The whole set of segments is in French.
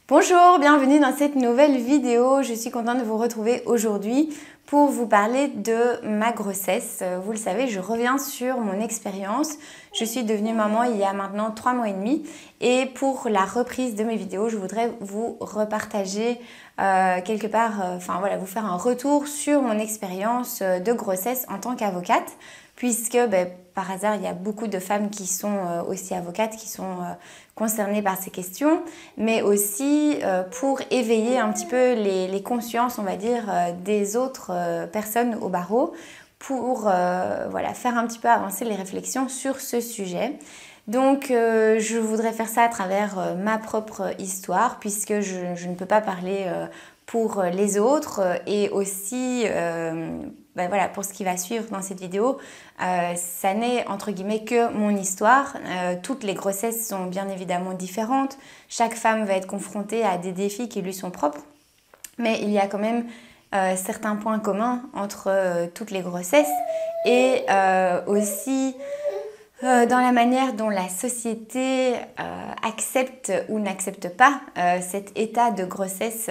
Bonjour, bienvenue dans cette nouvelle vidéo. Je suis contente de vous retrouver aujourd'hui pour vous parler de ma grossesse. Vous le savez, je reviens sur mon expérience. Je suis devenue maman il y a maintenant 3 mois et demi et pour la reprise de mes vidéos, je voudrais vous repartager quelque part, vous faire un retour sur mon expérience de grossesse en tant qu'avocate puisque par hasard, il y a beaucoup de femmes qui sont aussi avocates, qui sont concernées par ces questions, mais aussi pour éveiller un petit peu les consciences, on va dire, des autres personnes au barreau, pour faire un petit peu avancer les réflexions sur ce sujet. Donc, je voudrais faire ça à travers ma propre histoire, puisque je ne peux pas parler pour les autres et aussi pour ce qui va suivre dans cette vidéo, ça n'est entre guillemets que mon histoire. Toutes les grossesses sont bien évidemment différentes. Chaque femme va être confrontée à des défis qui lui sont propres, mais il y a quand même certains points communs entre toutes les grossesses et aussi dans la manière dont la société accepte ou n'accepte pas cet état de grossesse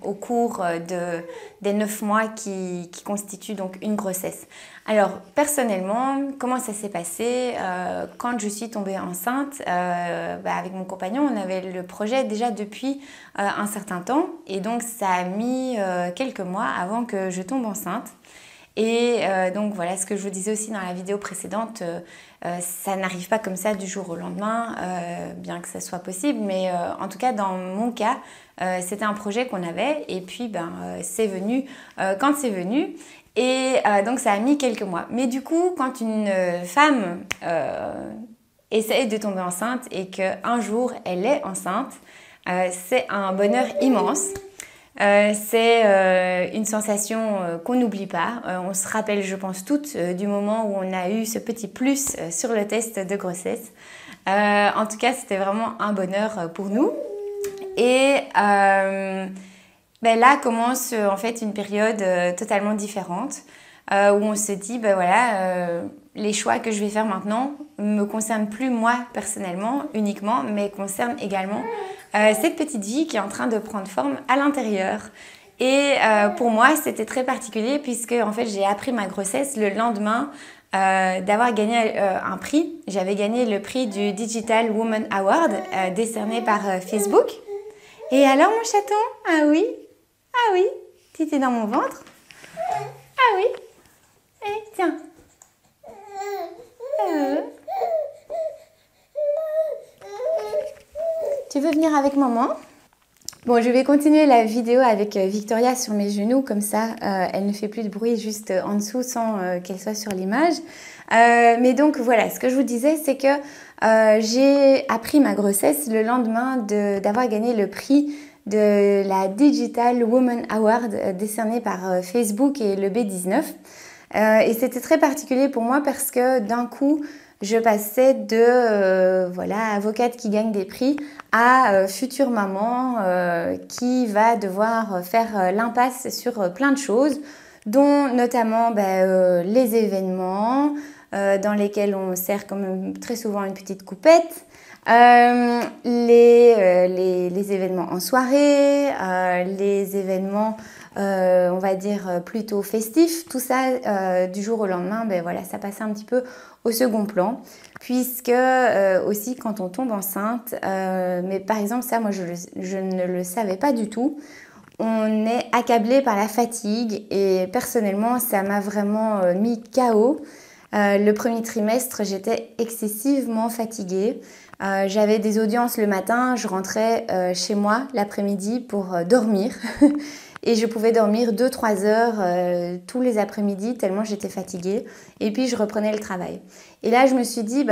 au cours des 9 mois qui constituent donc une grossesse. Alors personnellement, comment ça s'est passé quand je suis tombée enceinte avec mon compagnon, on avait le projet déjà depuis un certain temps et donc ça a mis quelques mois avant que je tombe enceinte. Et donc voilà, ce que je vous disais aussi dans la vidéo précédente, ça n'arrive pas comme ça du jour au lendemain, bien que ça soit possible, mais en tout cas dans mon cas, c'était un projet qu'on avait et puis c'est venu quand c'est venu et donc ça a mis quelques mois. Mais du coup, quand une femme essaye de tomber enceinte et qu'un jour elle est enceinte, c'est un bonheur immense. C'est une sensation qu'on n'oublie pas. On se rappelle, je pense, toutes du moment où on a eu ce petit plus sur le test de grossesse. En tout cas, c'était vraiment un bonheur pour nous. Et là commence en fait une période totalement différente où on se dit, les choix que je vais faire maintenant me concernent plus moi personnellement uniquement, mais concernent également cette petite vie qui est en train de prendre forme à l'intérieur. Et pour moi, c'était très particulier puisque en fait, j'ai appris ma grossesse le lendemain d'avoir gagné un prix. J'avais gagné le prix du Digital Woman Award décerné par Facebook. Et alors, mon chaton? Ah oui? Ah oui? Tu étais dans mon ventre? Ah oui? Eh, tiens. Tu veux venir avec maman? Bon, je vais continuer la vidéo avec Victoria sur mes genoux, comme ça elle ne fait plus de bruit juste en dessous sans qu'elle soit sur l'image. Mais donc voilà, ce que je vous disais, c'est que j'ai appris ma grossesse le lendemain d'avoir gagné le prix de la Digital Woman Award décerné par Facebook et le B19. Et c'était très particulier pour moi parce que d'un coup, je passais de avocate qui gagne des prix à future maman qui va devoir faire l'impasse sur plein de choses, dont notamment les événements dans lesquels on sert quand même très souvent une petite coupette, les événements en soirée, les événements on va dire plutôt festifs, tout ça du jour au lendemain, ça passait un petit peu au second plan, puisque aussi quand on tombe enceinte, mais par exemple ça moi je ne le savais pas du tout, on est accablé par la fatigue et personnellement ça m'a vraiment mis KO. Le premier trimestre j'étais excessivement fatiguée. J'avais des audiences le matin, je rentrais chez moi l'après-midi pour dormir et je pouvais dormir 2-3 heures tous les après-midi tellement j'étais fatiguée et puis je reprenais le travail. Et là je me suis dit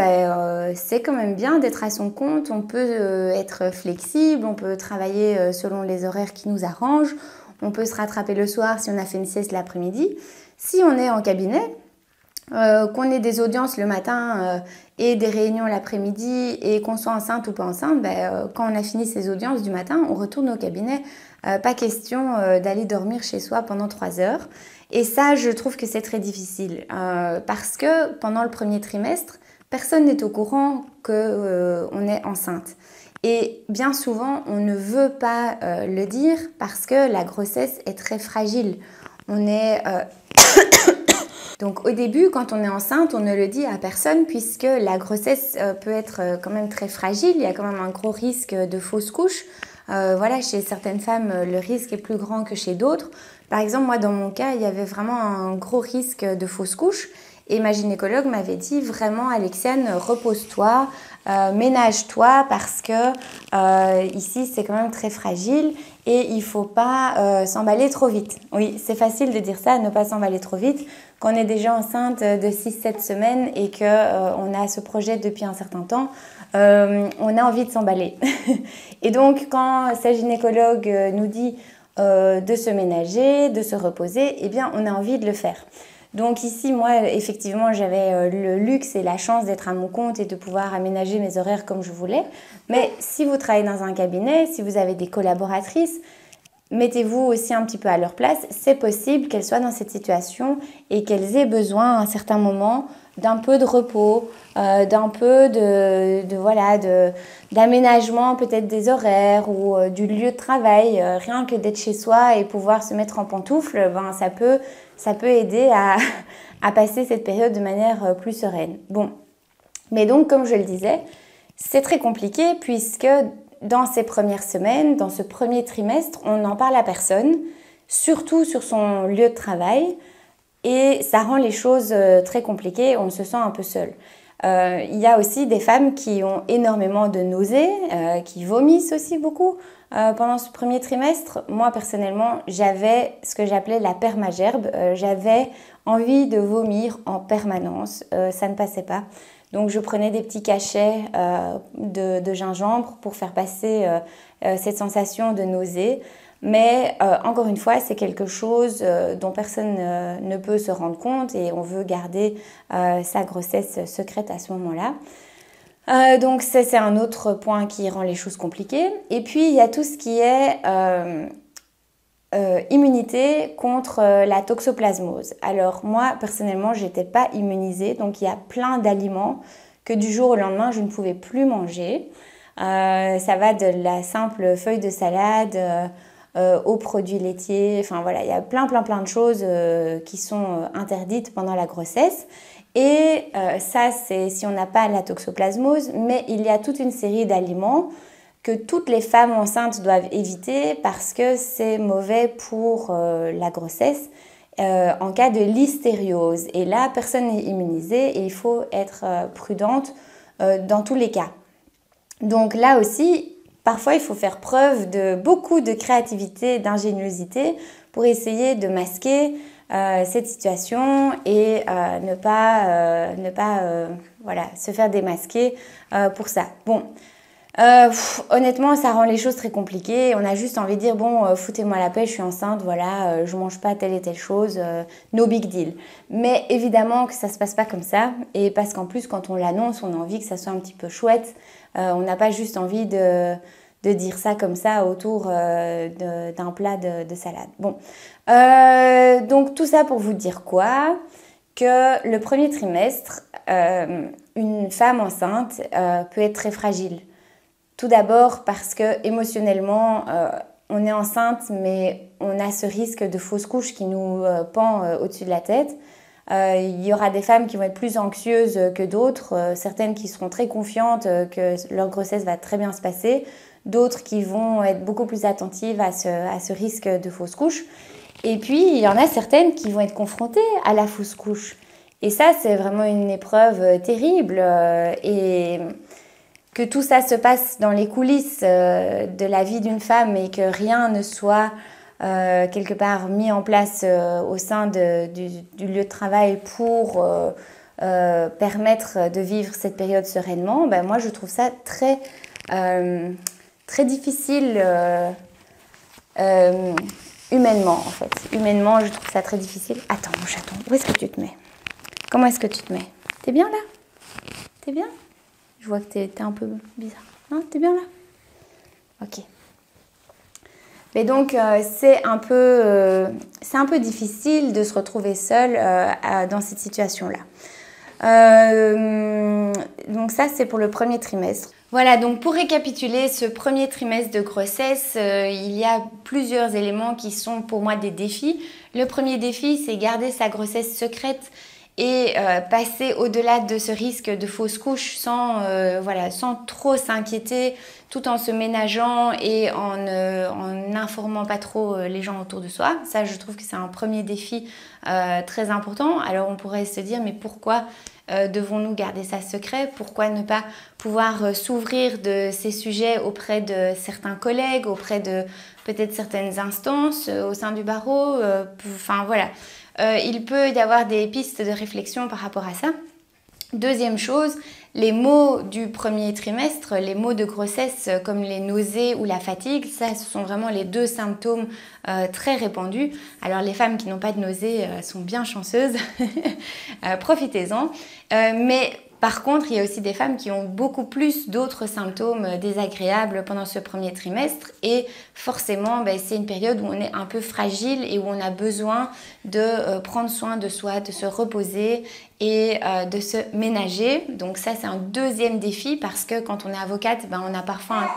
c'est quand même bien d'être à son compte, on peut être flexible, on peut travailler selon les horaires qui nous arrangent, on peut se rattraper le soir si on a fait une sieste l'après-midi. Si on est en cabinet, qu'on ait des audiences le matin et des réunions l'après-midi et qu'on soit enceinte ou pas enceinte, quand on a fini ces audiences du matin, on retourne au cabinet. Pas question d'aller dormir chez soi pendant 3 heures. Et ça, je trouve que c'est très difficile parce que pendant le premier trimestre, personne n'est au courant qu'on est enceinte. Et bien souvent, on ne veut pas le dire parce que la grossesse est très fragile. Donc au début, quand on est enceinte, on ne le dit à personne puisque la grossesse peut être quand même très fragile. Il y a quand même un gros risque de fausse couche. Voilà, chez certaines femmes, le risque est plus grand que chez d'autres. Par exemple, moi, dans mon cas, il y avait vraiment un gros risque de fausse couche. Et ma gynécologue m'avait dit vraiment, Alexiane, repose-toi, ménage-toi parce que ici, c'est quand même très fragile et il ne faut pas s'emballer trop vite. Oui, c'est facile de dire ça, ne pas s'emballer trop vite. Quand on est déjà enceinte de 6-7 semaines et qu'on a ce projet depuis un certain temps, on a envie de s'emballer. Et donc, quand sa gynécologue nous dit de se ménager, de se reposer, eh bien, on a envie de le faire. Donc ici, moi, effectivement, j'avais le luxe et la chance d'être à mon compte et de pouvoir aménager mes horaires comme je voulais. Mais si vous travaillez dans un cabinet, si vous avez des collaboratrices, mettez-vous aussi un petit peu à leur place. C'est possible qu'elles soient dans cette situation et qu'elles aient besoin à un certain moment d'un peu de repos, d'un peu d'aménagement peut-être des horaires ou du lieu de travail. Rien que d'être chez soi et pouvoir se mettre en pantoufles, ben, ça peut aider à passer cette période de manière plus sereine. Bon, mais donc comme je le disais, c'est très compliqué puisque dans ces premières semaines, dans ce premier trimestre, on n'en parle à personne, surtout sur son lieu de travail. Et ça rend les choses très compliquées, on se sent un peu seul. Il y a aussi des femmes qui ont énormément de nausées, qui vomissent aussi beaucoup pendant ce premier trimestre. Moi, personnellement, j'avais ce que j'appelais la permagerbe. J'avais envie de vomir en permanence. Ça ne passait pas. Donc, je prenais des petits cachets de gingembre pour faire passer cette sensation de nausée. Mais encore une fois, c'est quelque chose dont personne ne peut se rendre compte et on veut garder sa grossesse secrète à ce moment-là. Donc c'est un autre point qui rend les choses compliquées. Et puis il y a tout ce qui est immunité contre la toxoplasmose. Alors moi, personnellement, je n'étais pas immunisée, donc il y a plein d'aliments que du jour au lendemain, je ne pouvais plus manger. Ça va de la simple feuille de salade aux produits laitiers, enfin voilà, il y a plein de choses qui sont interdites pendant la grossesse. Et ça, c'est si on n'a pas la toxoplasmose, mais il y a toute une série d'aliments que toutes les femmes enceintes doivent éviter parce que c'est mauvais pour la grossesse en cas de listériose. Et là, personne n'est immunisé et il faut être prudente dans tous les cas. Donc là aussi, parfois, il faut faire preuve de beaucoup de créativité, d'ingéniosité pour essayer de masquer cette situation et ne pas se faire démasquer pour ça. Bon, honnêtement, ça rend les choses très compliquées. On a juste envie de dire, bon, foutez-moi la paix, je suis enceinte, voilà, je mange pas telle et telle chose, no big deal. Mais évidemment que ça se passe pas comme ça. Et parce qu'en plus, quand on l'annonce, on a envie que ça soit un petit peu chouette. On n'a pas juste envie de dire ça comme ça autour d'un plat de salade. Bon, donc tout ça pour vous dire quoi? Que le premier trimestre, une femme enceinte peut être très fragile. Tout d'abord parce que émotionnellement, on est enceinte, mais on a ce risque de fausse couche qui nous pend au-dessus de la tête. Il y aura des femmes qui vont être plus anxieuses que d'autres, certaines qui seront très confiantes que leur grossesse va très bien se passer, d'autres qui vont être beaucoup plus attentives à ce risque de fausse couche. Et puis, il y en a certaines qui vont être confrontées à la fausse couche. Et ça, c'est vraiment une épreuve terrible. Et que tout ça se passe dans les coulisses de la vie d'une femme et que rien ne soit quelque part mis en place au sein du lieu de travail pour permettre de vivre cette période sereinement, ben moi je trouve ça très difficile humainement en fait. Humainement, je trouve ça très difficile. Attends mon chaton, où est-ce que tu te mets? Comment est-ce que tu te mets? T'es bien là? T'es bien? Je vois que t'es un peu bizarre. Non, t'es bien là? Ok. Mais donc, c'est un peu difficile de se retrouver seule dans cette situation-là. Donc ça, c'est pour le premier trimestre. Voilà, donc pour récapituler ce premier trimestre de grossesse, il y a plusieurs éléments qui sont pour moi des défis. Le premier défi, c'est garder sa grossesse secrète et passer au-delà de ce risque de fausse couche sans trop s'inquiéter, tout en se ménageant et en n'informant pas trop les gens autour de soi. Ça, je trouve que c'est un premier défi très important. Alors on pourrait se dire, mais pourquoi devons-nous garder ça secret? Pourquoi ne pas pouvoir s'ouvrir de ces sujets auprès de certains collègues, auprès de peut-être certaines instances au sein du barreau? Enfin voilà. Il peut y avoir des pistes de réflexion par rapport à ça. Deuxième chose, les maux du premier trimestre, les maux de grossesse comme les nausées ou la fatigue, ça ce sont vraiment les deux symptômes très répandus. Alors les femmes qui n'ont pas de nausées sont bien chanceuses, profitez-en. Mais par contre, il y a aussi des femmes qui ont beaucoup plus d'autres symptômes désagréables pendant ce premier trimestre et forcément, c'est une période où on est un peu fragile et où on a besoin de prendre soin de soi, de se reposer et de se ménager. Donc ça, c'est un deuxième défi parce que quand on est avocate, on a parfois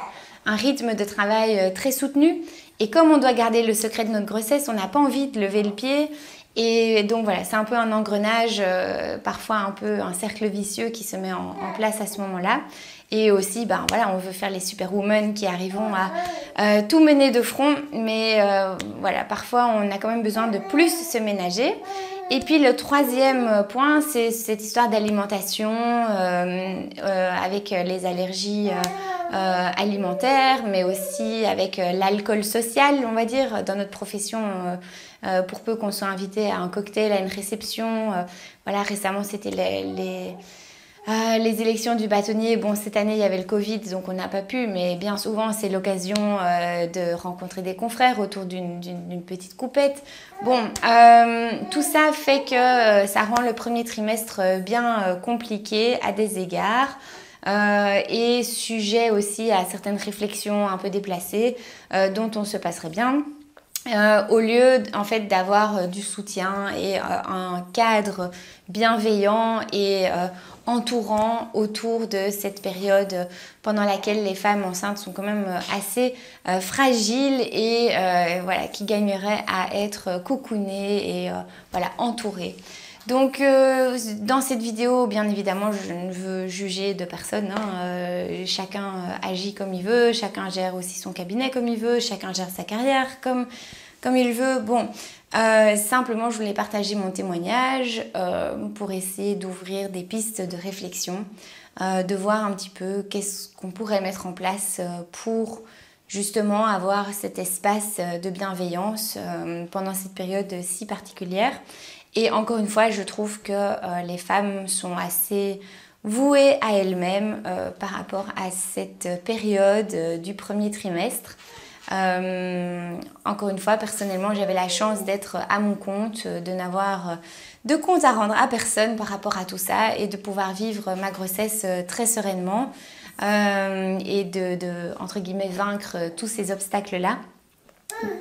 un rythme de travail très soutenu et comme on doit garder le secret de notre grossesse, on n'a pas envie de lever le pied. Et donc voilà, c'est un peu un engrenage, parfois un peu un cercle vicieux qui se met en place à ce moment-là. Et aussi, on veut faire les superwomen qui arriveront à tout mener de front. Mais voilà, parfois on a quand même besoin de plus se ménager. Et puis le troisième point, c'est cette histoire d'alimentation avec les allergies alimentaires, mais aussi avec l'alcool social, on va dire, dans notre profession. Pour peu qu'on soit invité à un cocktail, à une réception. Voilà, récemment, c'était les élections du bâtonnier. Bon, cette année, il y avait le Covid, donc on n'a pas pu, mais bien souvent, c'est l'occasion de rencontrer des confrères autour d'une petite coupette. Bon, tout ça fait que ça rend le premier trimestre bien compliqué à des égards. Et sujet aussi à certaines réflexions un peu déplacées dont on se passerait bien. Au lieu en fait d'avoir du soutien et un cadre bienveillant et entourant autour de cette période pendant laquelle les femmes enceintes sont quand même assez fragiles et voilà, qui gagneraient à être cocoonées et entourées. Donc dans cette vidéo, bien évidemment, je ne veux juger de personne, hein. Chacun agit comme il veut, chacun gère aussi son cabinet comme il veut, chacun gère sa carrière comme il veut. Bon, simplement je voulais partager mon témoignage pour essayer d'ouvrir des pistes de réflexion, de voir un petit peu qu'est-ce qu'on pourrait mettre en place pour justement avoir cet espace de bienveillance pendant cette période si particulière. Et encore une fois, je trouve que les femmes sont assez vouées à elles-mêmes par rapport à cette période du premier trimestre. Encore une fois, personnellement, j'avais la chance d'être à mon compte, de n'avoir de compte à rendre à personne par rapport à tout ça et de pouvoir vivre ma grossesse très sereinement et de entre guillemets, vaincre tous ces obstacles-là.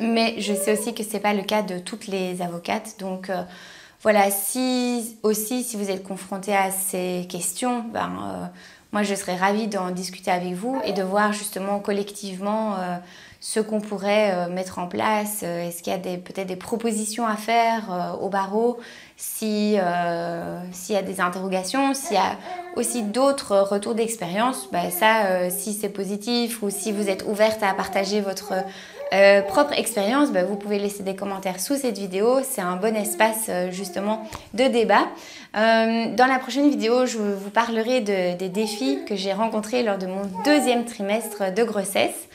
Mais je sais aussi que ce n'est pas le cas de toutes les avocates, donc voilà, si vous êtes confronté à ces questions, moi je serais ravie d'en discuter avec vous et de voir justement collectivement ce qu'on pourrait mettre en place. Est-ce qu'il y a peut-être des propositions à faire au barreau, s'il y a des interrogations, s'il y a aussi d'autres retours d'expérience, si c'est positif ou si vous êtes ouverte à partager votre propre expérience, vous pouvez laisser des commentaires sous cette vidéo. C'est un bon espace justement de débat. Dans la prochaine vidéo, je vous parlerai des défis que j'ai rencontrés lors de mon deuxième trimestre de grossesse.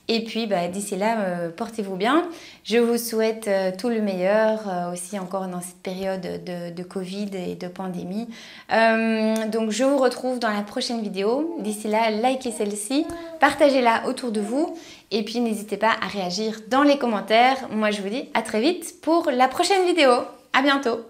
Et puis d'ici là, portez-vous bien. Je vous souhaite tout le meilleur aussi encore dans cette période de Covid et de pandémie. Donc je vous retrouve dans la prochaine vidéo. D'ici là, likez celle-ci, partagez-la autour de vous et puis n'hésitez pas à réagir dans les commentaires. Moi je vous dis à très vite pour la prochaine vidéo. À bientôt.